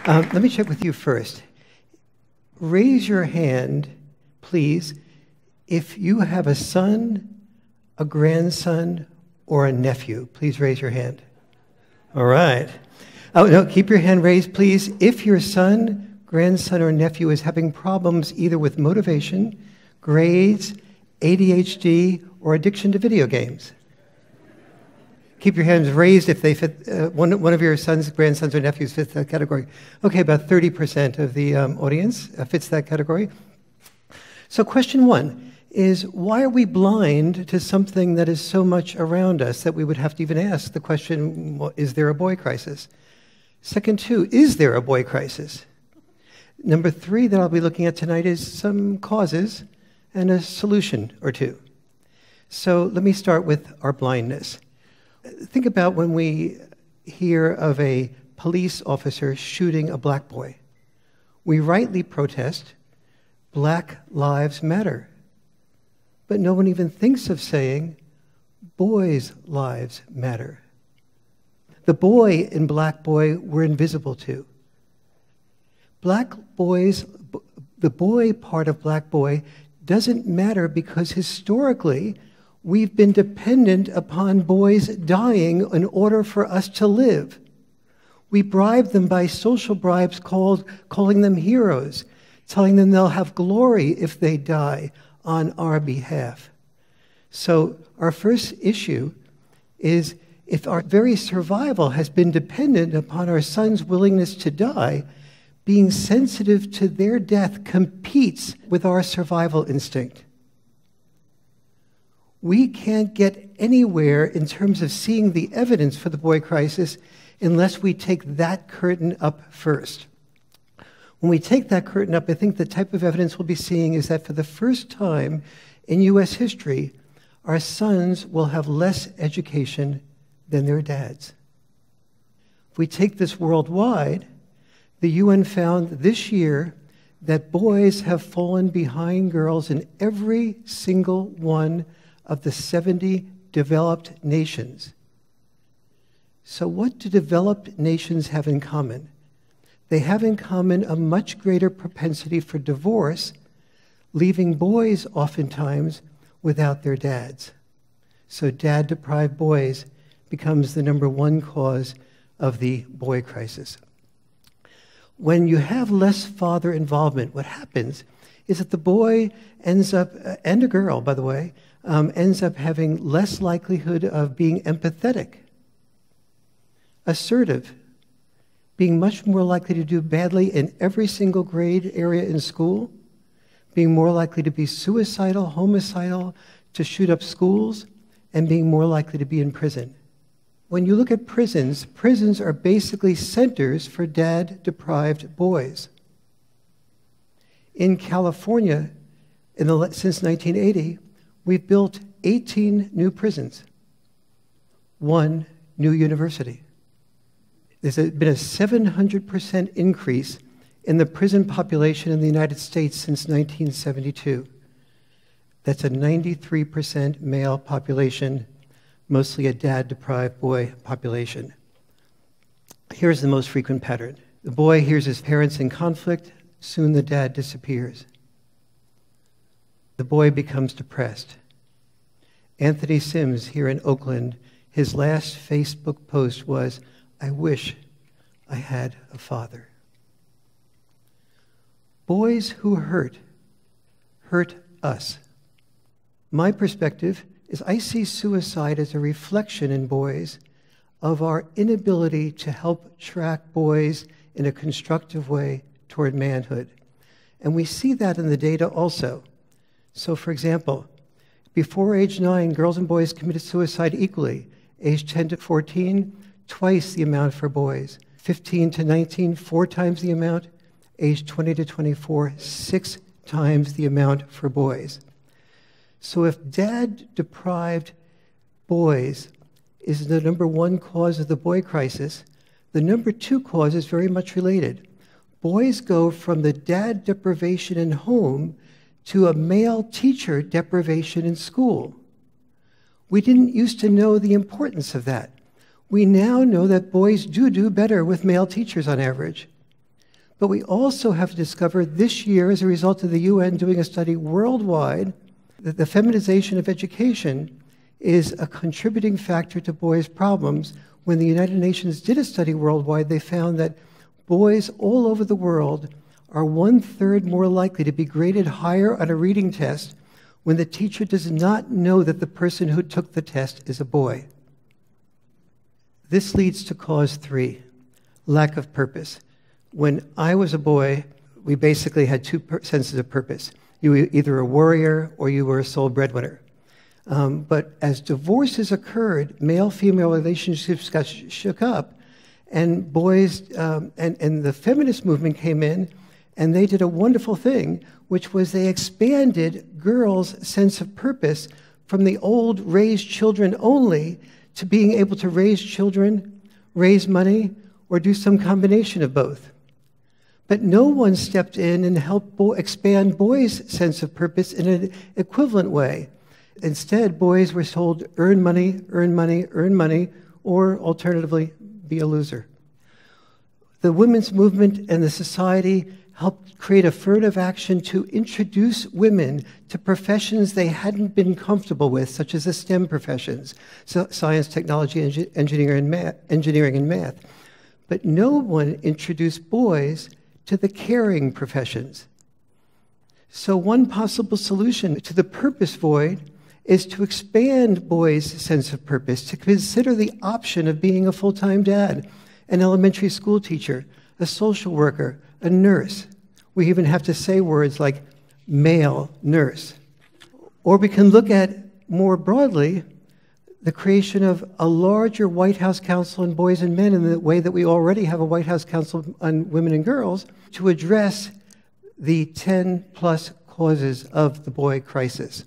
Let me check with you first. Raise your hand, please, if you have a son, a grandson, or a nephew. Please raise your hand. All right. Oh, no, keep your hand raised, please. If your son, grandson, or nephew is having problems either with motivation, grades, ADHD, or addiction to video games. Keep your hands raised if they fit, one of your sons, grandsons, or nephews fits that category. Okay, about 30% of the audience fits that category. So question one is, why are we blind to something that is so much around us that we would have to even ask the question, is there a boy crisis? Second two, is there a boy crisis? Number three that I'll be looking at tonight is some causes and a solution or two. So let me start with our blindness. Think about when we hear of a police officer shooting a black boy. We rightly protest, Black Lives Matter. But no one even thinks of saying, boys' lives matter. The boy in Black Boy we're invisible to. Black boys, the boy part of Black Boy doesn't matter because historically we've been dependent upon boys dying in order for us to live. We bribe them by social bribes calling them heroes, telling them they'll have glory if they die on our behalf. So our first issue is, if our very survival has been dependent upon our sons' willingness to die, being sensitive to their death competes with our survival instinct. We can't get anywhere in terms of seeing the evidence for the boy crisis unless we take that curtain up first. When we take that curtain up, I think the type of evidence we'll be seeing is that for the first time in U.S. history, our sons will have less education than their dads. If we take this worldwide, the UN found this year that boys have fallen behind girls in every single one of the 70 developed nations. So what do developed nations have in common? They have in common a much greater propensity for divorce, leaving boys oftentimes without their dads. So dad-deprived boys becomes the number one cause of the boy crisis. When you have less father involvement, what happens is that the boy ends up, and a girl, by the way, ends up having less likelihood of being empathetic, assertive, being much more likely to do badly in every single grade area in school, being more likely to be suicidal, homicidal, to shoot up schools, and being more likely to be in prison. When you look at prisons, prisons are basically centers for dad-deprived boys. In California, since 1980, we've built 18 new prisons, 1 new university. There's been a 700% increase in the prison population in the United States since 1972. That's a 93% male population, mostly a dad-deprived boy population. Here's the most frequent pattern. The boy hears his parents in conflict, soon the dad disappears. The boy becomes depressed. Anthony Sims here in Oakland, his last Facebook post was, "I wish I had a father." Boys who hurt us. My perspective is I see suicide as a reflection in boys of our inability to help track boys in a constructive way toward manhood. And we see that in the data also. So, for example, before age 9, girls and boys committed suicide equally. Age 10 to 14, twice the amount for boys. 15 to 19, 4 times the amount. Age 20 to 24, 6 times the amount for boys. So if dad-deprived boys is the number one cause of the boy crisis, the number 2 cause is very much related. Boys go from the dad deprivation in home to a male teacher deprivation in school. We didn't used to know the importance of that. We now know that boys do better with male teachers on average. But we also have discovered this year, as a result of the UN doing a study worldwide, that the feminization of education is a contributing factor to boys' problems. When the United Nations did a study worldwide, they found that boys all over the world are 1/3 more likely to be graded higher on a reading test when the teacher does not know that the person who took the test is a boy. This leads to cause 3, lack of purpose. When I was a boy, we basically had two senses of purpose. You were either a warrior or you were a sole breadwinner. But as divorces occurred, male-female relationships got shook up, and boys and the feminist movement came in, and they did a wonderful thing, which was they expanded girls' sense of purpose from the old raise children only to being able to raise children, raise money, or do some combination of both. But no one stepped in and helped expand boys' sense of purpose in an equivalent way. Instead, boys were told, earn money, earn money, earn money, or alternatively, be a loser. The women's movement and the society helped create affirmative action to introduce women to professions they hadn't been comfortable with, such as the STEM professions, so science, technology, engineering, and math. But no one introduced boys to the caring professions. So one possible solution to the purpose void is to expand boys' sense of purpose, to consider the option of being a full-time dad, an elementary school teacher, a social worker, a nurse. We even have to say words like male nurse. Or we can look at, more broadly, the creation of a larger White House Council on Boys and Men in the way that we already have a White House Council on Women and Girls to address the 10+ causes of the boy crisis.